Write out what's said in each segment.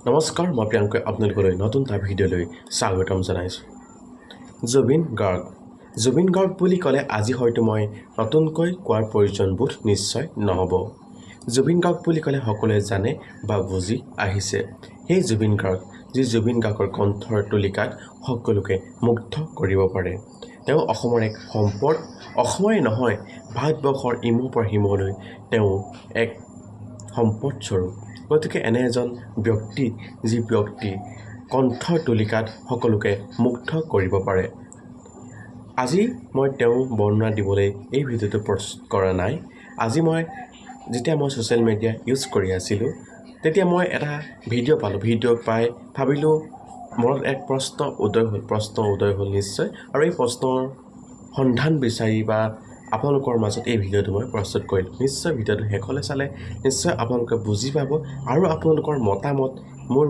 নমস্কাৰ, মই প্ৰিয়াংকই আপোনালোকলৈ নতুন এটা ভিডিঅ'লৈ স্বাগতম জনাইছোঁ। জুবিন গাৰ্গ বুলি ক'লে আজি হয়তো মই নতুনকৈ কোৱাৰ প্ৰয়োজনবোধ নিশ্চয় নহ'ব। জুবিন গাৰ্গ বুলি ক'লে সকলোৱে জানে বা বুজি আহিছে। সেই জুবিন গাৰ্গৰ কণ্ঠৰ তুলিকাত সকলোকে মুগ্ধ কৰিব পাৰে। তেওঁ অসমৰ এক সম্পদ, অসমৰে নহয় ভাৰতবৰ্ষৰ ইমূৰ পৰা সিমূৰলৈ তেওঁ এক সম্পদস্বৰূপ। গতিকে এনে এজন ব্যক্তি যি ব্যক্তি কণ্ঠৰ তুলিকাত সকলোকে মুগ্ধ কৰিব পাৰে। আজি মই তেওঁ বৰ্ণনা দিবলৈ এই ভিডিঅ'টো প্ৰস্তুত কৰা নাই। আজি যেতিয়া মই ছ'চিয়েল মিডিয়া ইউজ কৰি আছিলোঁ তেতিয়া মই এটা ভিডিঅ' পালোঁ। ভিডিঅ' পাই ভাবিলোঁ মনত এক প্ৰশ্ন উদয় হ'ল নিশ্চয়, আৰু এই প্ৰশ্নৰ সন্ধান বিচাৰি বা আপোনালোকৰ মাজত এই ভিডিঅ'টো মই প্ৰস্তুত কৰিলোঁ। নিশ্চয় ভিডিঅ'টো শেষলৈ চালে নিশ্চয় আপোনালোকে বুজি পাব আৰু আপোনালোকৰ মতামত মোৰ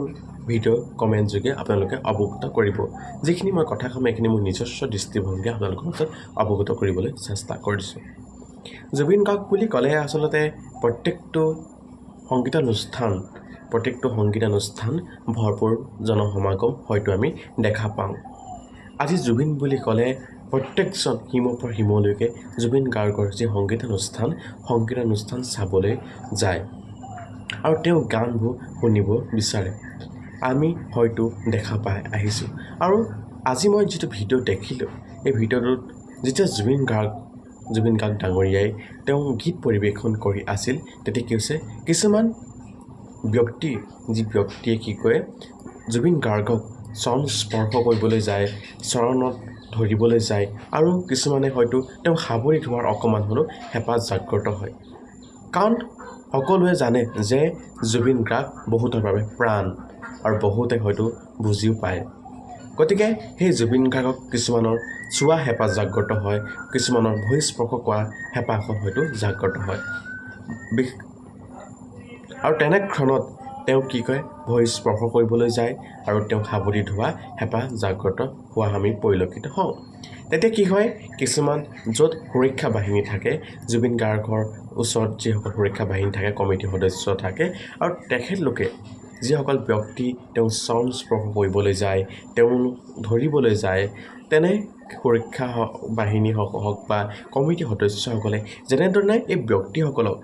ভিডিঅ' কমেণ্ট যোগে আপোনালোকে অৱগত কৰিব। যিখিনি মই কথা ক'ম এইখিনি মোৰ নিজস্ব দৃষ্টিভংগী আপোনালোকৰ মাজত অৱগত কৰিবলৈ চেষ্টা কৰিছোঁ। জুবিন গাৰ্গ বুলি ক'লে আচলতে প্ৰত্যেকটো সংগীতানুষ্ঠান ভৰপূৰ জনসমাগম হয়তো আমি দেখা পাওঁ। আজি জুবিন বুলি ক'লে প্ৰত্যেকজন সিমূৰ পৰা সিমূৰলৈকে জুবিন গাৰ্গৰ যি সংগীতানুষ্ঠান চাবলৈ যায় আৰু তেওঁ গানবোৰ শুনিব বিচাৰে। আমি হয়তো দেখা পাই আহিছোঁ। আৰু আজি মই যিটো ভিডিঅ' দেখিলোঁ এই ভিডিঅ'টোত যেতিয়া জুবিন গাৰ্গ ডাঙৰীয়াই তেওঁ গীত পৰিৱেশন কৰি আছিল তেতিয়া কি হৈছে, কিছুমান ব্যক্তিয়ে কি কৰে জুবিন গাৰ্গক চৰণ স্পৰ্শ কৰিবলৈ যায়, চৰণত ধৰিবলৈ যায় আৰু কিছুমানে হয়তো তেওঁ সাৱৰি ধোৱাৰ অকণমান হ'লেও হেঁপাহ জাগ্ৰত হয়। কাৰণ সকলোৱে জানে যে জুবিন গাৰ্গ বহুতৰ বাবে প্ৰাণ আৰু বহুতে হয়তো বুজিও পায়। গতিকে সেই জুবিন গাৰ্গক কিছুমানৰ চোৱা হেঁপাহ জাগ্ৰত হয়, কিছুমানৰ ভৰি স্পৰ্শ কৰা হেঁপাহখন হয়তো জাগ্ৰত হয়। আৰু তেনেক্ষণত তেওঁ কি কয় ভৰি স্পৰ্শ কৰিবলৈ যায় আৰু তেওঁ সাৱটি ধোৱা হেঁপাহ জাগ্ৰত হোৱা আমি পৰিলক্ষিত হওঁ। তেতিয়া কি হয়, কিছুমান য'ত সুৰক্ষা বাহিনী থাকে, জুবিন গাৰ্গৰ ওচৰত যিসকল সুৰক্ষা বাহিনী থাকে, কমিটিৰ সদস্য থাকে আৰু তেখেতলোকে যিসকল ব্যক্তি তেওঁ চৰণ স্পৰ্শ কৰিবলৈ যায়, তেওঁ ধৰিবলৈ যায়, তেনে সুৰক্ষা বাহিনী হওক বা কমিটিৰ সদস্যসকলে যেনেধৰণে এই ব্যক্তিসকলক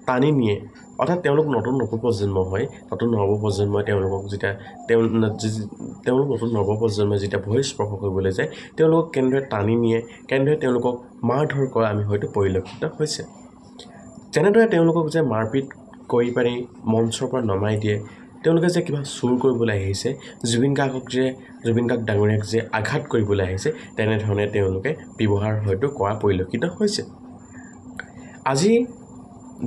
টানি নিয়ে, অৰ্থাৎ তেওঁলোক নতুন নৱপ্ৰজন্মই যেতিয়া ভৰি স্পৰ্শ কৰিবলৈ যায় তেওঁলোকক কেনেদৰে টানি নিয়ে, কেনেদৰে তেওঁলোকক মাৰ ধৰ কৰা আমি হয়তো পৰিলক্ষিত হৈছে। যেনেদৰে তেওঁলোকক যে মাৰপিট কৰি পানি মঞ্চৰ পৰা নমাই দিয়ে, তেওঁলোকে যে কিবা চুৰ কৰিবলৈ আহিছে, জুবিন গাৰ্গ ডাঙৰীয়াক যে আঘাত কৰিবলৈ আহিছে, তেনেধৰণে তেওঁলোকে ব্যৱহাৰ হয়তো কৰা পৰিলক্ষিত হৈছে। আজি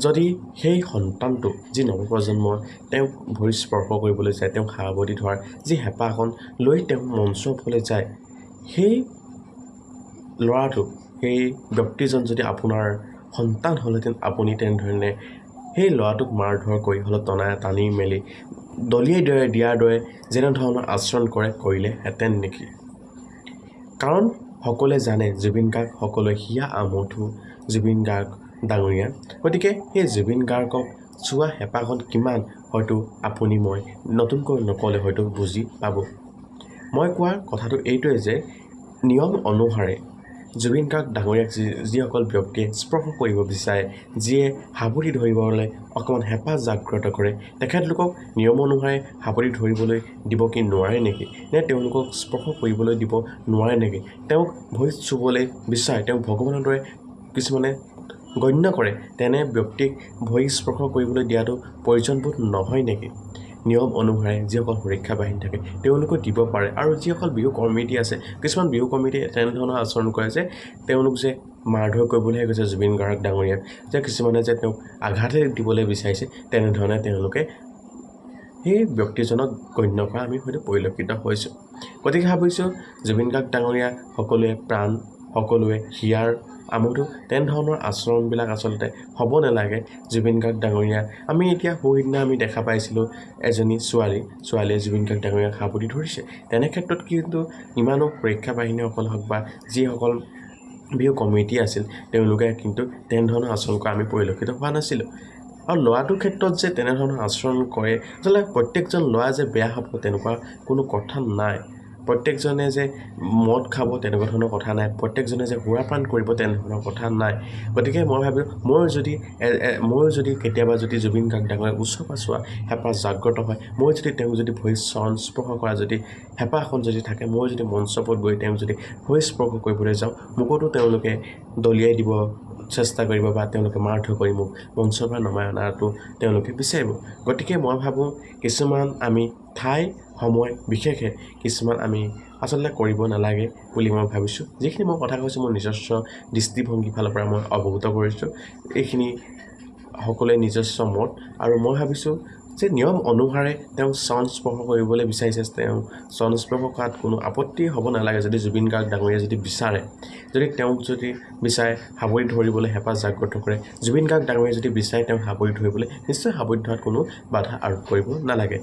যদি সেই সন্তানটো যি নৱপ্ৰজন্মৰ তেওঁক ভৰি স্পৰ্শ কৰিবলৈ যায়, তেওঁক সাৱটি ধৰাৰ যি হেঁপাহখন লৈ তেওঁ মঞ্চৰ ফালে যায়, সেই ল'ৰাটোক, সেই ব্যক্তিজন যদি আপোনাৰ সন্তান হ'লহেঁতেন, আপুনি তেনেধৰণে সেই ল'ৰাটোক মাৰ ধৰ কৰি হ'লেও টানি মেলি দলিয়াই দিয়াৰ দৰে যেনেধৰণৰ আচৰণ কৰিলেহেঁতেন নেকি? কাৰণ সকলোৱে জানে জুবিন গাৰ্গ সকলোৱে হিয়া আমঠু জুবিন গাৰ্গ ডাঙৰীয়া। গতিকে সেই জুবিন গাৰ্গক চোৱা হেঁপাহখন কিমান হয়তো আপুনি মই নতুনকৈ নক'লে হয়তো বুজি পাব। মই কোৱাৰ কথাটো এইটোৱে যে নিয়ম অনুসাৰে জুবিন গাৰ্গ ডাঙৰীয়াক যিসকল ব্যক্তিয়ে স্পৰ্শ কৰিব বিচাৰে, যিয়ে সাৱটি ধৰিবলৈ অকণমান হেঁপাহ জাগ্ৰত কৰে, তেখেতলোকক নিয়ম অনুসাৰে সাৱটি ধৰিবলৈ দিব কি নোৱাৰে নেকি? নে তেওঁলোকক স্পৰ্শ কৰিবলৈ দিব নোৱাৰে নেকি? তেওঁক ভৰিত চুবলৈ বিচাৰে, তেওঁক ভগৱানৰ দৰে কিছুমানে গণ্য কৰে, তেনে ব্যক্তিক ভৰি স্পৰ্শ কৰিবলৈ দিয়াটো প্ৰয়োজনবোধ নহয় নেকি? নিয়ম অনুসাৰে যিসকল সুৰক্ষা বাহিনী থাকে তেওঁলোকেও দিব পাৰে। আৰু যিসকল বিহু কমিটি আছে, কিছুমান বিহু কমিটিয়ে তেনেধৰণৰ আচৰণ কৰে যে তেওঁলোক যে মাৰধৰ কৰিবলৈহে গৈছে জুবিন গাৰ্গ ডাঙৰীয়াক, যে কিছুমানে যে তেওঁক আঘাতহে দিবলৈ বিচাৰিছে, তেনেধৰণে তেওঁলোকে সেই ব্যক্তিজনক গণ্য কৰা আমি হয়তো পৰিলক্ষিত হৈছোঁ। গতিকে ভাবিছোঁ জুবিন গাৰ্গ ডাঙৰীয়া সকলোৱে প্ৰাণ, সকলোৱে হিয়াৰ আমঠু, তেনেধৰণৰ আচৰণবিলাক আচলতে হ'ব নালাগে। জুবিন গাৰ্গ ডাঙৰীয়া আমি এতিয়া সেইদিনা আমি দেখা পাইছিলোঁ এজনী ছোৱালীয়ে জুবিন গাৰ্গ ডাঙৰীয়াক সাৱটি ধৰিছে। তেনে ক্ষেত্ৰত কিন্তু ইমানো সুৰক্ষা বাহিনীসকল হওক বা যিসকল বিহু কমিটি আছিল তেওঁলোকে কিন্তু তেনেধৰণৰ আচৰণ কৰা আমি পৰিলক্ষিত হোৱা নাছিলোঁ। আৰু ল'ৰাটোৰ ক্ষেত্ৰত যে তেনেধৰণৰ আচৰণ কৰে আচলতে প্ৰত্যেকজন ল'ৰা যে বেয়া হ'ব তেনেকুৱা কোনো কথা নাই প্ৰত্যেকজনে যে মদ খাব তেনেকুৱা ধৰণৰ কথা নাই প্ৰত্যেকজনে যে সুৰাপান কৰিব তেনেধৰণৰ কথা নাই গতিকে মই ভাবোঁ মোৰ যদি কেতিয়াবা যদি জুবিন গাৰ্গ ডাঙৰীয়াৰ ওচৰ পাছোৱা হেঁপাহ জাগ্ৰত হয় মই যদি তেওঁক যদি ভৰি স্পৰ্শ কৰা যদি হেঁপাহ এখন যদি থাকে মই যদি মঞ্চৰ ওপৰত গৈ তেওঁক যদি ভৰি স্পৰ্শ কৰিবলৈ যাওঁ মোকতো তেওঁলোকে দলিয়াই দিব চেষ্টা কৰিব বা তেওঁলোকে মাৰধৰ কৰি মোক মঞ্চৰ পৰা নমাই অনাটো তেওঁলোকে বিচাৰিব গতিকে মই ভাবোঁ কিছুমান আমি ঠাই সময় বিশেষে কিছুমান আমি আচলতে কৰিব নালাগে বুলি মই ভাবিছোঁ যিখিনি মই কথা কৈছোঁ মোৰ নিজস্ব দৃষ্টিভংগীৰ ফালৰ পৰা মই অৱগত কৰিছোঁ এইখিনি সকলোৱে নিজস্ব মত আৰু মই ভাবিছোঁ যে নিয়ম অনুসাৰে তেওঁ চৰণ স্পৰ্শ কৰিবলৈ বিচাৰিছে তেওঁ চৰণ স্পৰ্শ কৰাত কোনো আপত্তি হ'ব নালাগে যদি জুবিন গাৰ্গ ডাঙৰীয়াই যদি বিচাৰে যদি তেওঁক যদি বিচাৰে সাৱৰি ধৰিবলৈ হেঁপাহ জাগ্ৰত কৰে জুবিন গাৰ্গ ডাঙৰীয়াই যদি বিচাৰে তেওঁক সাৱৰি ধৰিবলৈ নিশ্চয় সাৱৰি ধৰাত কোনো বাধা আৰোপ কৰিব নালাগে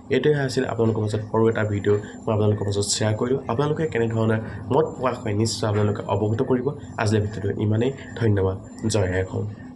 এইটোৱে আছিল আপোনালোকৰ মাজত সৰু এটা ভিডিঅ' মই আপোনালোকৰ মাজত শ্বেয়াৰ কৰিলোঁ আপোনালোকে কেনেধৰণে মত প্ৰকাশ কৰে নিশ্চয় আপোনালোকে অৱগত কৰিব আজিৰ ভিডিঅ'টো ইমানেই ধন্যবাদ জয় আই অসম